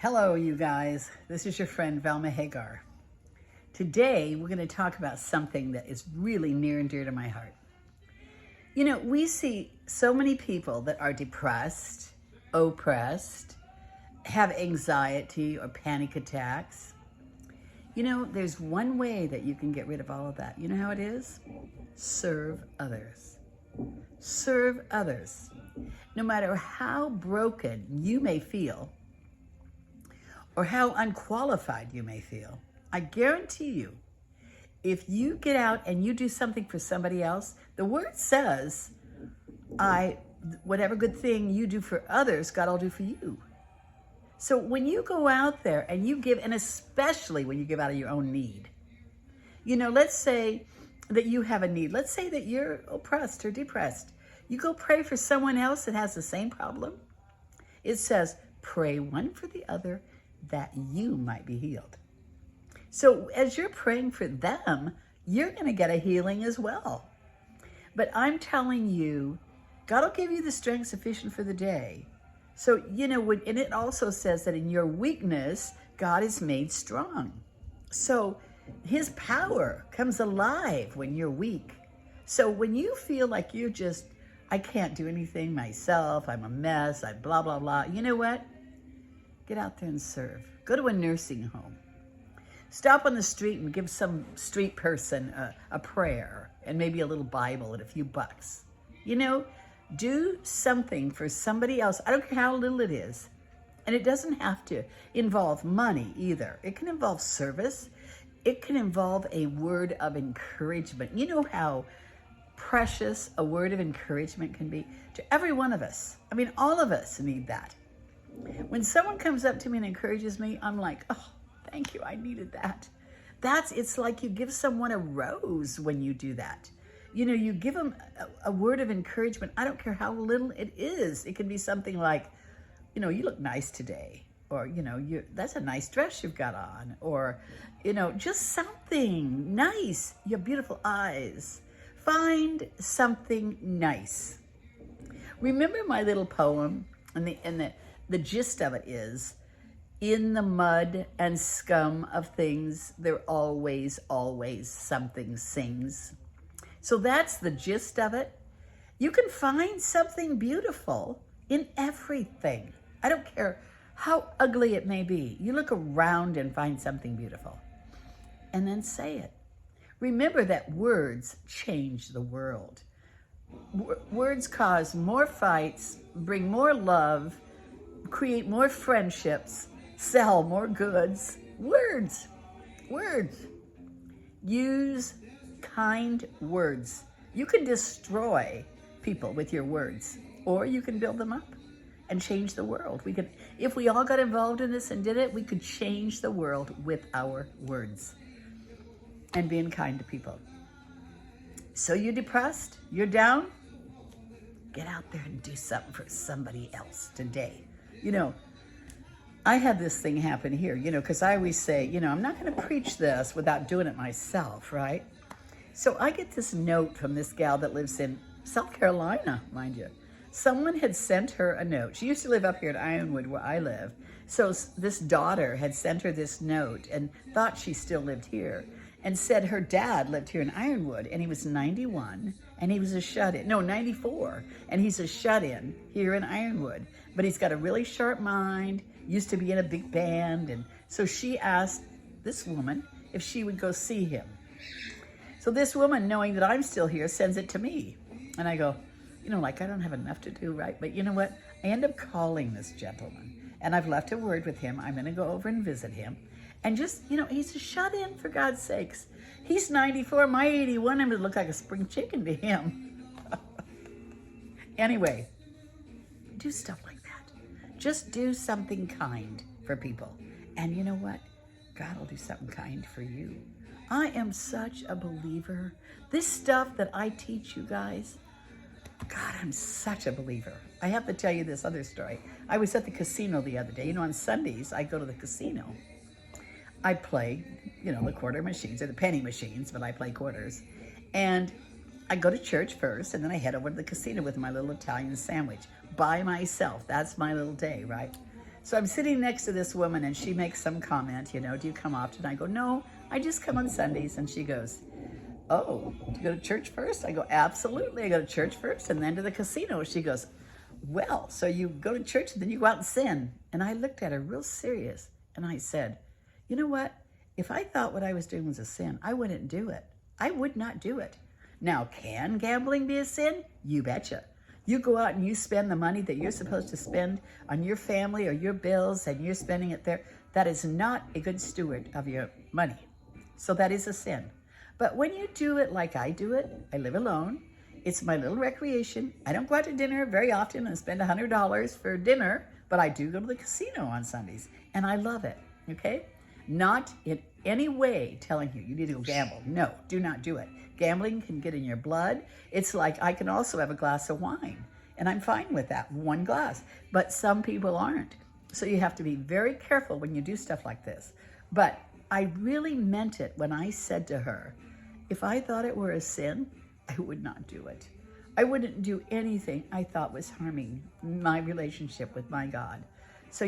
Hello, you guys. This is your friend Valma Hagar. Today, we're going to talk about something that is really near and dear to my heart. You know, we see so many people that are depressed, oppressed, have anxiety or panic attacks. You know, there's one way that you can get rid of all of that. You know how it is? Serve others. Serve others. No matter how broken you may feel, or how unqualified you may feel, I guarantee you, if you get out and you do something for somebody else, the word says, whatever good thing you do for others, God will do for you. So when you go out there and you give, and especially when you give out of your own need, you know, let's say that you have a need. Let's say that you're oppressed or depressed. You go pray for someone else that has the same problem. It says, pray one for the other, that you might be healed. So as you're praying for them, you're going to get a healing as well. But I'm telling you, God will give you the strength sufficient for the day. So, you know, and it also says that in your weakness, God is made strong. So his power comes alive when you're weak. So when you feel like I can't do anything myself, I'm a mess, I blah, blah, blah, you know what? Get out there and serve. Go to a nursing home. Stop on the street and give some street person a prayer and maybe a little Bible and a few bucks. You know, do something for somebody else. I don't care how little it is. And it doesn't have to involve money either. It can involve service. It can involve a word of encouragement. You know how precious a word of encouragement can be to every one of us. I mean, all of us need that. When someone comes up to me and encourages me, I'm like, oh, thank you, I needed that. It's like you give someone a rose when you do that. You know, you give them a word of encouragement. I don't care how little it is. It can be something like, you know, you look nice today. Or, you know, that's a nice dress you've got on. Or, you know, just something nice. You have beautiful eyes. Find something nice. Remember my little poem? And the gist of it is, in the mud and scum of things, there always, always something sings. So that's the gist of it. You can find something beautiful in everything. I don't care how ugly it may be. You look around and find something beautiful. And then say it. Remember that words change the world. Words cause more fights, bring more love, create more friendships, sell more goods. Words. Use kind words. You can destroy people with your words, or you can build them up and change the world. If we all got involved in this and did it, we could change the world with our words and being kind to people. So you're depressed? You're down? Get out there and do something for somebody else today. You know, I had this thing happen here, you know, because I always say, you know, I'm not going to preach this without doing it myself, right? So I get this note from this gal that lives in South Carolina, mind you. Someone had sent her a note. She used to live up here in Ironwood where I live. So this daughter had sent her this note and thought she still lived here and said her dad lived here in Ironwood and he was 91 and he was a shut-in. No, 94. And he's a shut-in here in Ironwood. But he's got a really sharp mind, used to be in a big band. And so she asked this woman if she would go see him. So this woman, knowing that I'm still here, sends it to me. And I go, you know, like I don't have enough to do, right? But you know what? I end up calling this gentleman. And I've left a word with him. I'm going to go over and visit him. And just, you know, he's a shut-in, for God's sakes. He's 94, my 81, and it would look like a spring chicken to him. Anyway, do stuff like that. Just do something kind for people. And you know what? God will do something kind for you. I am such a believer. This stuff that I teach you guys, God, I'm such a believer. I have to tell you this other story. I was at the casino the other day. You know, on Sundays, I go to the casino. I play, you know, the quarter machines or the penny machines, but I play quarters. And I go to church first, and then I head over to the casino with my little Italian sandwich by myself. That's my little day, right? So I'm sitting next to this woman and she makes some comment, do you come often? I go, no, I just come on Sundays. And she goes, oh, do you go to church first? I go, absolutely. I go to church first and then to the casino. She goes, well, so you go to church and then you go out and sin. And I looked at her real serious and I said, you know what? If I thought what I was doing was a sin, I wouldn't do it. I would not do it. Now, can gambling be a sin? You betcha. You go out and you spend the money that you're supposed to spend on your family or your bills and you're spending it there. That is not a good steward of your money. So that is a sin. But when you do it like I do it, I live alone. It's my little recreation. I don't go out to dinner very often and spend $100 for dinner, but I do go to the casino on Sundays and I love it, okay? Not in any way telling you need to go gamble. No, do not do it. Gambling can get in your blood. It's like I can also have a glass of wine, and I'm fine with that, one glass. But some people aren't. So you have to be very careful when you do stuff like this. But I really meant it when I said to her, if I thought it were a sin, I would not do it. I wouldn't do anything I thought was harming my relationship with my God. So,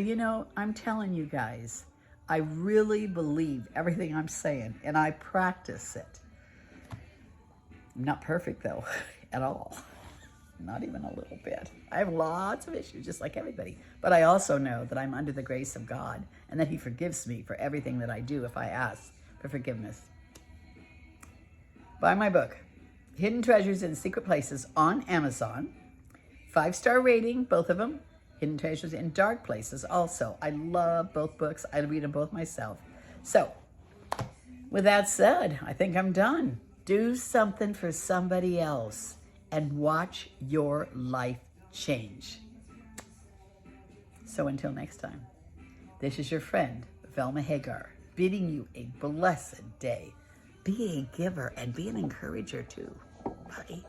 I'm telling you guys, I really believe everything I'm saying, and I practice it. I'm not perfect, though, at all. Not even a little bit. I have lots of issues, just like everybody. But I also know that I'm under the grace of God, and that He forgives me for everything that I do if I ask for forgiveness. Buy my book, Hidden Treasures in Secret Places, on Amazon. 5-star rating, both of them. Hidden Treasures in Dark Places also. I love both books. I read them both myself. So, with that said, I think I'm done. Do something for somebody else and watch your life change. So until next time, this is your friend, Velma Hagar, bidding you a blessed day. Be a giver and be an encourager too. Bye.